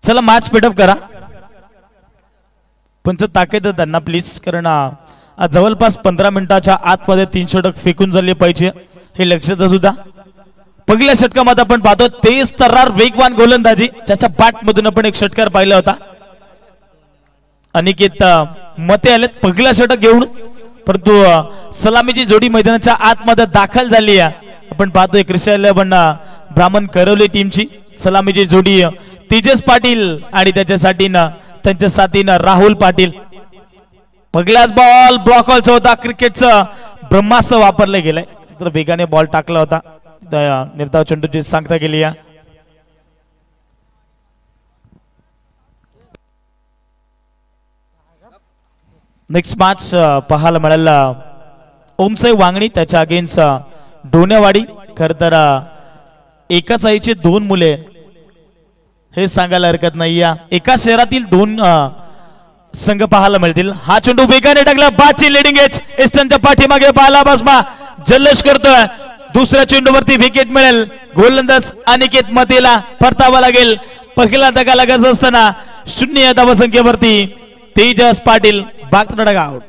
चला match speedup करा, पंच ताकद त्यांना प्लीज, कारण जवळपास 15 मिनिटाच्या आतमध्ये 3 षटक फेकून झाले पाहिजे हे लक्षात असू द्या. पहिल्या षटकामध्ये आपण पाहतो तेज तर्रार वेगवान गोलंदाजी, ज्याच्या बॅट मधून आपण एक षटकार पाहिला होता. अनिकेत मते आलेत पहिला षटक घेऊन, परंतु सलामीची जोडी मैदानाच्या आतमध्ये दाखल झाली आहे. आपण पाहतोय क्रिस्टल ब्राह्मण करवली टीमची सलामीची जोडी तेजस पाटील आणि त्याच्यासाठी त्यांच्या साथीनं राहुल पाटील. पहिलाच बॉल ब्लॉक हॉलचा होता, क्रिकेटचं ब्रह्मास्त्र वापरले गेलंय, तर वेगाने बॉल टाकला होता. निर्धाव चेंडूची सांगता केली आहे. नेक्स्ट मॅच पाहायला मिळाल ओमसाई वांगणी त्याच्या अगेन्स्ट डोनेवाडी. खर तर एकाच आईचे 2 मुले हे सांगायला हरकत नाही. एका शहरातील 2 संघ पाहायला मिळतील. हा चेंडू वेगाने टाकला, बाची लिडिंग एज एस्टनच्या पाठीमागे बाला बसमा जल्लोष करतोय. दुसऱ्या चेंडूवरती विकेट मिळेल. गोलंदाज अनिकेत मतेला परतावा लागेल. पहिला धक्का लागत असताना 0 या धावसंख्येवरती तेजस पाटील बागतडा आउट.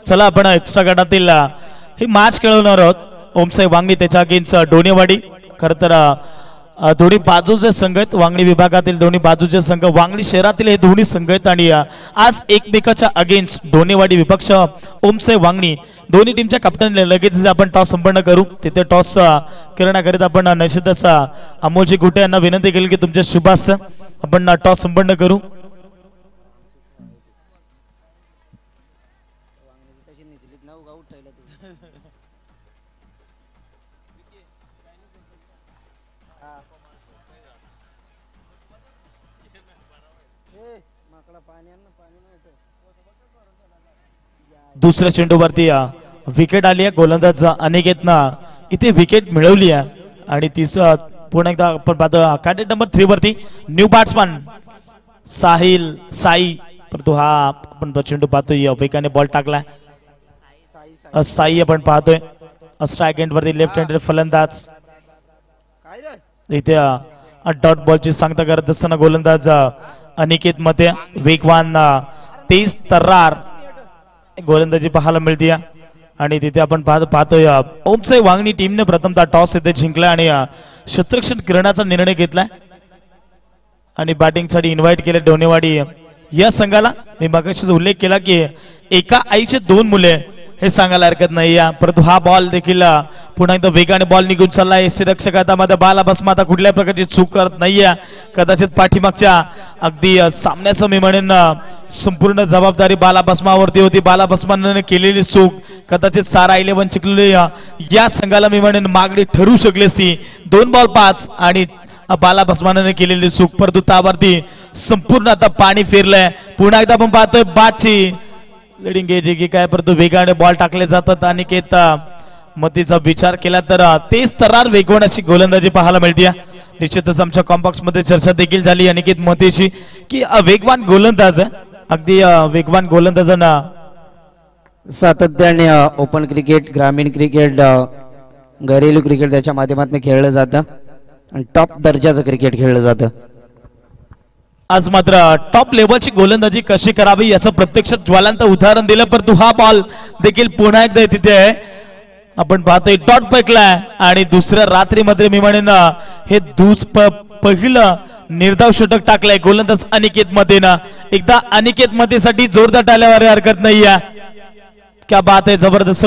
चला आपण एक्स्ट्रा गटातील ही मॅच खेळवणार आहोत. ओमसाई वांगणी त्याच्या अगेन्स्ट डोनेवाडी. खर तर दोन्ही बाजूचे संघ आहेत, वांगणी विभागातील दोन्ही बाजूचे संघ, वांगणी शहरातील हे दोन्ही संघ आहेत. आणि आज एकमेकाच्या अगेन्स्ट डोनेवाडी विपक्ष ओमसाई वांगणी दोन्ही टीमच्या कॅप्टन लगेच आपण टॉस संपन्न करू. तिथे टॉस करण्याकरिता आपण निश्चितच अमोलजी गुटे यांना विनंती केली की तुमचे शुभास्त्र आपण टॉस संपन्न करू. दुसऱ्या चेंडूवरती विकेट आली आहे. गोलंदाज अनिकेतनं इथे विकेट मिळवली आहे. आणि तिसरा पुन्हा एकदा आपण पाहतो कॅन्डिडेट नंबर 3 वरती न्यू बॅट्समन साई, परंतु हा आपण चेंडू पाहतोय वेगाने बॉल टाकलाय. साई आपण पाहतोय स्ट्राइक एंड वरती लेफ्ट हँडेड फलंदाज. इथे डॉट बॉलची सांगता करत असताना गोलंदाज अनिकेत मते वेगवान तेज तर्रार गोलंदाजी पाहायला मिळते. आणि तिथे आपण पाहतोय ओमसाई वांगणी टीमने प्रथमतः टॉस इथे जिंकला आणि क्षेत्ररक्षण करण्याचा निर्णय घेतलाय आणि बॅटिंग साठी इन्व्हाइट केले डोनेवाडी या संघाला. मी मगाशीच उल्लेख केला की एका आईचे 2 मुले हे सांगायला हरकत नाही. परंतु हा बॉल देखील पुन्हा एकदा वेगाने बॉल निघून चाललाय. यष्टीरक्षक हातामध्ये बाला बसमा आता कुठल्या प्रकारची चूक करत नाहीये. कदाचित पाठीमागच्या अगदी सामन्याचं मी म्हणेन संपूर्ण जबाबदारी बाला बसमावरती होती. बाला बसमाने केलेली चूक कदाचित सारा 11 चिखलोली या संघाला मी म्हणेन मागणी ठरू शकली असती. 2 बॉल 5 आणि बाला बसमाने केलेली चूक, परंतु त्यावरती संपूर्ण आता पाणी फिरलंय. पुन्हा एकदा आपण पाहतोय बाची लिडिंग एज की काय, परंतु वेगाने बॉल टाकले जातात. अनिकेत मतीचा विचार केला तर तेज तर्रार वेगवान अशी गोलंदाजी पाहायला मिळते. निश्चितच आमच्या कॉम्बॉक्स मध्ये चर्चा देखील झाली अनिकेत मतेची की वेगवान गोलंदाज आहे, अगदी वेगवान गोलंदाजांना सातत्याने ओपन क्रिकेट, ग्रामीण क्रिकेट, घरेलू क्रिकेट त्याच्या माध्यमातून खेळलं जातं आणि टॉप दर्जाचं क्रिकेट खेळलं जातं. आज मात्र टॉप लेवलची गोलंदाजी कशी करावी याचं प्रत्यक्षात ज्वलंत उदाहरण दिलं. परंतु हा बॉल देखील पुन्हा एकदा तिथे आपण पाहतोय डॉट फेकलाय आणि दुसऱ्या रात्रीमध्ये मी म्हणेन हे पहिलं निर्धाव षटक टाकलंय गोलंदाज अनिकेत मतेनं. एकदा अनिकेत मतेसाठी जोरदार टाळ्या वाजवायला हरकत नाहीये. क्या बात आहे, जबरदस्त